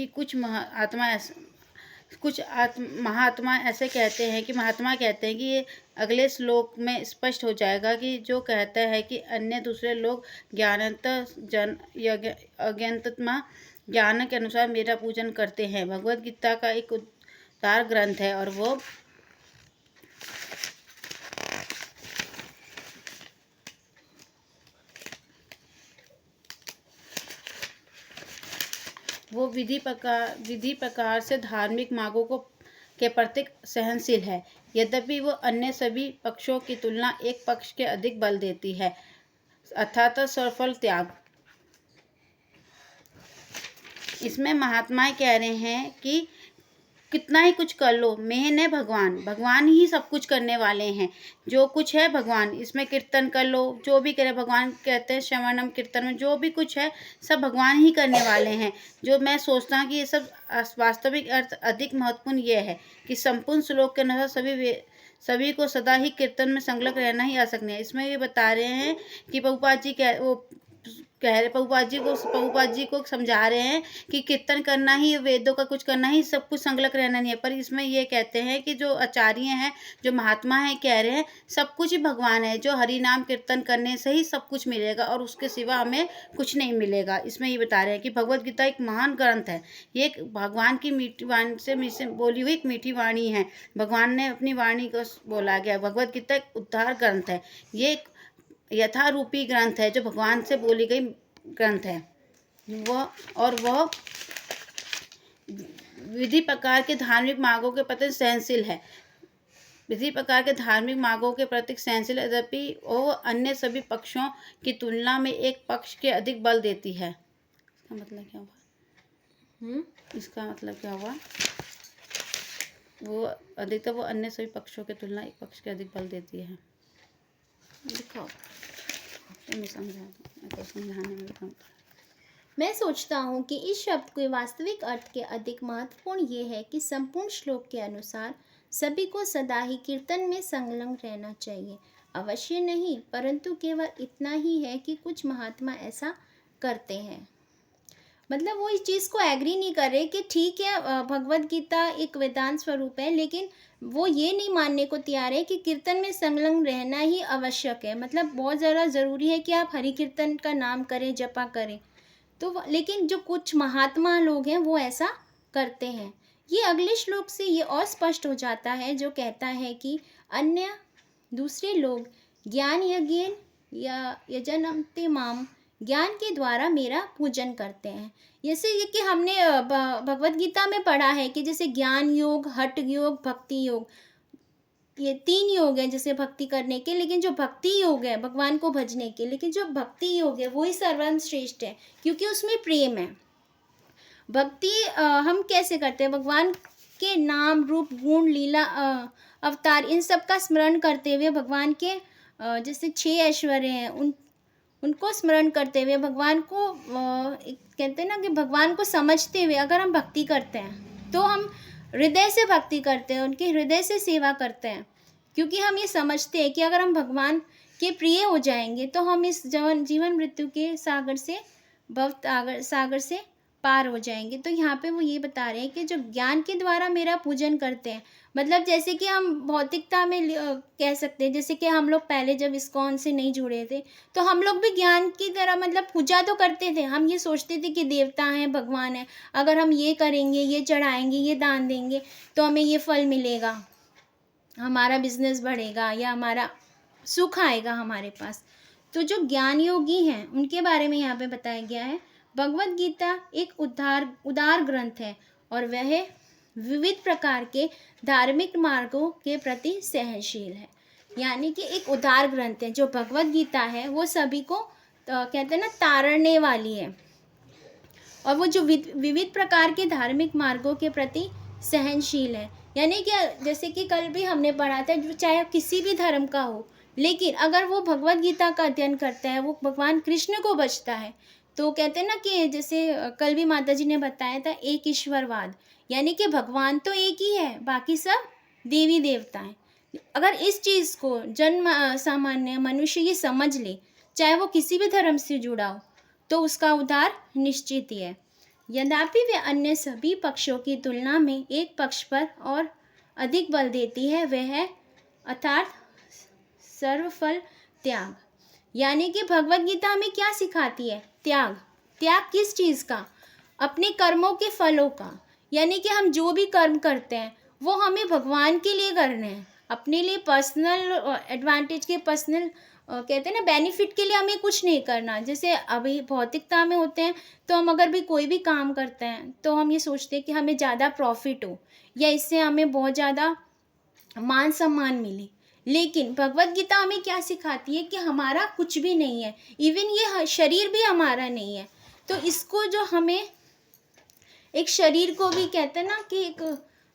कुछ महात्मा ऐसे कहते हैं कि ये अगले श्लोक में स्पष्ट हो जाएगा कि जो कहता है कि अन्य दूसरे लोग अज्ञानतमा ज्ञान के अनुसार मेरा पूजन करते हैं। भगवद गीता का एक उदार ग्रंथ है और वो विधि प्रकार से धार्मिक मार्गों के प्रति सहनशील है, यद्यपि वो अन्य सभी पक्षों की तुलना एक पक्ष के अधिक बल देती है, अर्थात सर्वफल त्याग। इसमें महात्माएं कह रहे हैं कि कितना ही कुछ कर लो, मेन है भगवान ही सब कुछ करने वाले हैं। जो कुछ है भगवान, इसमें कीर्तन कर लो, जो भी करे भगवान कहते हैं। श्रवणम कीर्तन में जो भी कुछ है सब भगवान ही करने वाले हैं। जो मैं सोचता हूँ कि ये सब वास्तविक अर्थ अधिक महत्वपूर्ण ये है कि संपूर्ण श्लोक के अनुसार सभी को सदा ही कीर्तन में संलग्न रहना ही आवश्यक है। इसमें ये बता रहे हैं कि प्रभुपाद जी को समझा रहे हैं कि कीर्तन करना ही, वेदों का कुछ करना ही, सब कुछ संलग्न रहना नहीं है। पर इसमें ये कहते हैं कि जो आचार्य हैं, जो महात्मा हैं, कह रहे हैं सब कुछ ही भगवान है। जो हरि नाम कीर्तन करने से ही सब कुछ मिलेगा और उसके सिवा हमें कुछ नहीं मिलेगा। इसमें ये बता रहे हैं कि भगवद गीता एक महान ग्रंथ है। ये एक भगवान की मीठी वाणी से बोली हुई एक मीठी वाणी है। भगवान ने अपनी वाणी को बोला गया। भगवद गीता एक उद्धार ग्रंथ है। ये एक यथारूपी ग्रंथ है जो भगवान से बोली गई ग्रंथ है। वह विधि प्रकार के धार्मिक मार्गों के प्रति सहनशील है। यद्यपि वो अन्य सभी पक्षों की तुलना में एक पक्ष के अधिक बल देती है। इसका मतलब क्या हुआ? वो अन्य सभी पक्षों की तुलना एक पक्ष के अधिक बल देती है। दिखाओ, मैं सोचता हूँ कि इस शब्द के वास्तविक अर्थ के अधिक महत्वपूर्ण ये है कि संपूर्ण श्लोक के अनुसार सभी को सदा ही कीर्तन में संलग्न रहना चाहिए। अवश्य नहीं, परंतु केवल इतना ही है कि कुछ महात्मा ऐसा करते हैं। मतलब वो इस चीज़ को एग्री नहीं कर रहे कि ठीक है भगवद गीता एक वेदांत स्वरूप है, लेकिन वो ये नहीं मानने को तैयार है कि कीर्तन में संलग्न रहना ही आवश्यक है। मतलब बहुत ज़्यादा ज़रूरी है कि आप हरि कीर्तन का नाम करें, जपा करें। तो लेकिन जो कुछ महात्मा लोग हैं वो ऐसा करते हैं। ये अगले श्लोक से ये और स्पष्ट हो जाता है, जो कहता है कि अन्य दूसरे लोग ज्ञान यज्ञेन या यजनन्ते माम, ज्ञान के द्वारा मेरा पूजन करते हैं। जैसे ये कि हमने भगवत गीता में पढ़ा है कि जैसे ज्ञान योग, हठ योग, भक्ति योग, ये 3 योग हैं जैसे भक्ति करने के, लेकिन जो भक्ति योग है भगवान को भजने के, लेकिन जो भक्ति योग है वही सर्वश्रेष्ठ है, क्योंकि उसमें प्रेम है। भक्ति हम कैसे करते हैं? भगवान के नाम, रूप, गुण, लीला, अवतार, इन सब का स्मरण करते हुए, भगवान के जैसे 6 ऐश्वर्य हैं उनको स्मरण करते हुए, भगवान को कहते हैं ना कि भगवान को समझते हुए अगर हम भक्ति करते हैं तो हम हृदय से भक्ति करते हैं, उनके हृदय से सेवा करते हैं, क्योंकि हम ये समझते हैं कि अगर हम भगवान के प्रिय हो जाएंगे तो हम इस जीवन मृत्यु के सागर से सागर से पार हो जाएंगे। तो यहाँ पे वो ये बता रहे हैं कि जो ज्ञान के द्वारा मेरा पूजन करते हैं, मतलब जैसे कि हम भौतिकता में कह सकते हैं, जैसे कि हम लोग पहले जब इस्कॉन से नहीं जुड़े थे तो हम लोग भी ज्ञान की तरह मतलब पूजा तो करते थे। हम ये सोचते थे कि देवता हैं, भगवान है, अगर हम ये करेंगे, ये चढ़ाएंगे, ये दान देंगे तो हमें ये फल मिलेगा, हमारा बिजनेस बढ़ेगा या हमारा सुख आएगा हमारे पास। तो जो ज्ञान योगी हैं उनके बारे में यहाँ पे बताया गया है। भगवत गीता एक उदार ग्रंथ है और वह विविध प्रकार के धार्मिक मार्गों के प्रति सहनशील है। यानी कि एक उदार ग्रंथ है जो भगवत गीता है, वो सभी को कहते हैं ना तारने वाली है, और वो जो विविध प्रकार के धार्मिक मार्गों के प्रति सहनशील है। यानी कि जैसे कि कल भी हमने पढ़ा था, जो चाहे किसी भी धर्म का हो, लेकिन अगर वो भगवत गीता का अध्ययन करता है, वो भगवान कृष्ण को बचता है, तो कहते हैं ना कि जैसे कल भी माता जी ने बताया था एक ईश्वरवाद, यानी कि भगवान तो एक ही है, बाकी सब देवी देवता हैं। अगर इस चीज़ को सामान्य मनुष्य ये समझ ले, चाहे वो किसी भी धर्म से जुड़ा हो, तो उसका उद्धार निश्चित ही है। यद्यपि वे अन्य सभी पक्षों की तुलना में एक पक्ष पर और अधिक बल देती है, वह है अर्थात सर्वफल त्याग। यानी कि भगवत गीता हमें क्या सिखाती है? त्याग। त्याग किस चीज़ का? अपने कर्मों के फलों का। यानी कि हम जो भी कर्म करते हैं वो हमें भगवान के लिए करने हैं, अपने लिए पर्सनल एडवांटेज के, पर्सनल कहते हैं ना बेनिफिट के लिए हमें कुछ नहीं करना। जैसे अभी भौतिकता में होते हैं तो हम अगर भी कोई भी काम करते हैं तो हम ये सोचते हैं कि हमें ज़्यादा प्रॉफिट हो या इससे हमें बहुत ज़्यादा मान सम्मान मिले। लेकिन भगवत गीता हमें क्या सिखाती है कि हमारा कुछ भी नहीं है, इवन ये शरीर भी हमारा नहीं है। तो इसको जो हमें एक शरीर को भी कहते हैं ना कि एक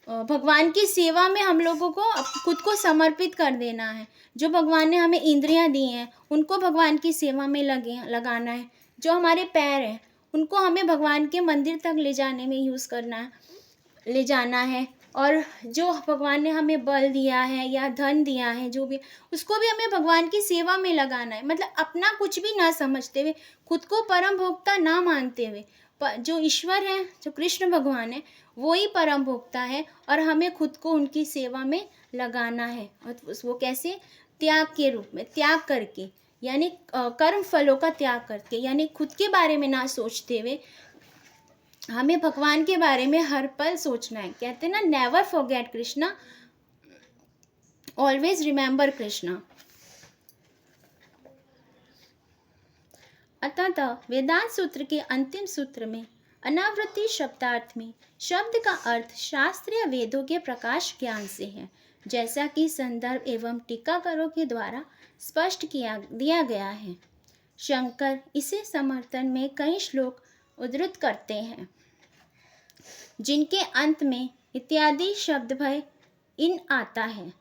भगवान की सेवा में हम लोगों को खुद को समर्पित कर देना है। जो भगवान ने हमें इंद्रियां दी हैं उनको भगवान की सेवा में लगाना है। जो हमारे पैर हैं उनको हमें भगवान के मंदिर तक ले जाने में ले जाना है। और जो भगवान ने हमें बल दिया है या धन दिया है, जो भी, उसको भी हमें भगवान की सेवा में लगाना है। मतलब अपना कुछ भी ना समझते हुए, खुद को परम भोक्ता ना मानते हुए, जो ईश्वर है, जो कृष्ण भगवान है, वो ही परम भोक्ता है और हमें खुद को उनकी सेवा में लगाना है। और वो कैसे? त्याग के रूप में, त्याग करके, यानी कर्म फलों का त्याग करके, यानी खुद के बारे में ना सोचते हुए हमें भगवान के बारे में हर पल सोचना है। कहते हैं ना, never forget Krishna, always remember Krishna. अतः वेदांत सूत्र के अंतिम सूत्र में अनावृत्ति शब्दार्थ में शब्द का अर्थ शास्त्रीय वेदों के प्रकाश ज्ञान से है, जैसा कि संदर्भ एवं टीकाकारों के द्वारा स्पष्ट दिया गया है। शंकर इसे समर्थन में कई श्लोक उद्धृत करते हैं, जिनके अंत में इत्यादि शब्द भय इन आता है।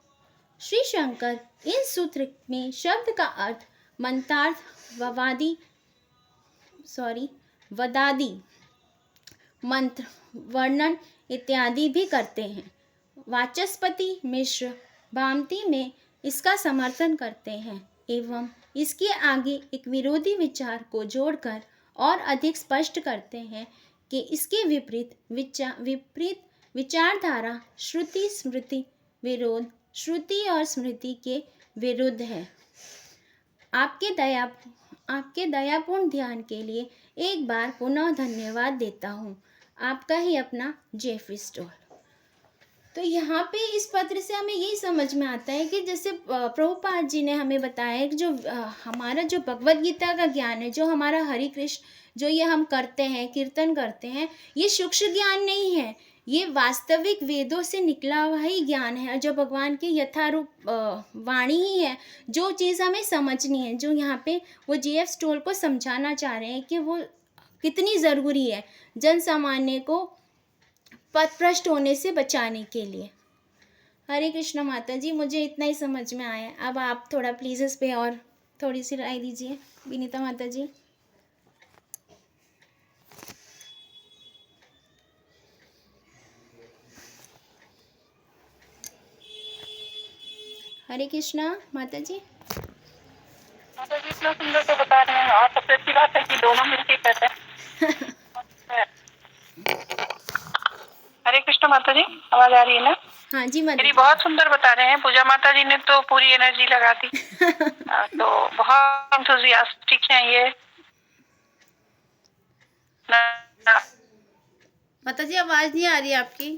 श्री शंकर इन सूत्र में शब्द का अर्थ मंत्रार्थ, वदादि, मंत्र, वर्णन इत्यादि भी करते हैं। वाचस्पति मिश्र भामती में इसका समर्थन करते हैं एवं इसके आगे एक विरोधी विचार को जोड़कर और अधिक स्पष्ट करते हैं कि इसके विपरीत विचारधारा श्रुति स्मृति विरोध, श्रुति और स्मृति के विरुद्ध है। आपके दयापूर्ण ध्यान के लिए एक बार पुनः धन्यवाद देता हूँ। आपका ही अपना जेफी स्टॉल। तो यहाँ पे इस पत्र से हमें यही समझ में आता है कि जैसे प्रभुपाद जी ने हमें बताया है कि जो हमारा जो भगवत गीता का ज्ञान है, जो हमारा हरि कृष्ण जो ये हम करते हैं, कीर्तन करते हैं, ये सूक्ष्म ज्ञान नहीं है, ये वास्तविक वेदों से निकला हुआ ही ज्ञान है, और जो भगवान की यथारूप वाणी ही है, जो चीज़ हमें समझनी है, जो यहाँ पे वो जी.एफ. स्टोल को समझाना चाह रहे हैं कि वो कितनी ज़रूरी है जन सामान्य को पथभ्रष्ट होने से बचाने के लिए। हरे कृष्ण माता जी, मुझे इतना ही समझ में आया। अब आप थोड़ा प्लीज़ इस पे और थोड़ी सी राय दीजिए विनीता माता जी। हरे कृष्णा माता जी। माता जी इतना सुंदर तो बता रहे हैं, और सबसे अच्छी बात है कि दोनों मिलके कहते हैं। हरे कृष्ण माता जी, आवाज आ रही है ना? हाँ जी माता मेरी जी। बहुत सुंदर बता रहे हैं। पूजा माता जी ने तो पूरी एनर्जी लगा दी। तो बहुत एंथुसियास्टिक हैं ये ना। माता जी आवाज नहीं आ रही आपकी।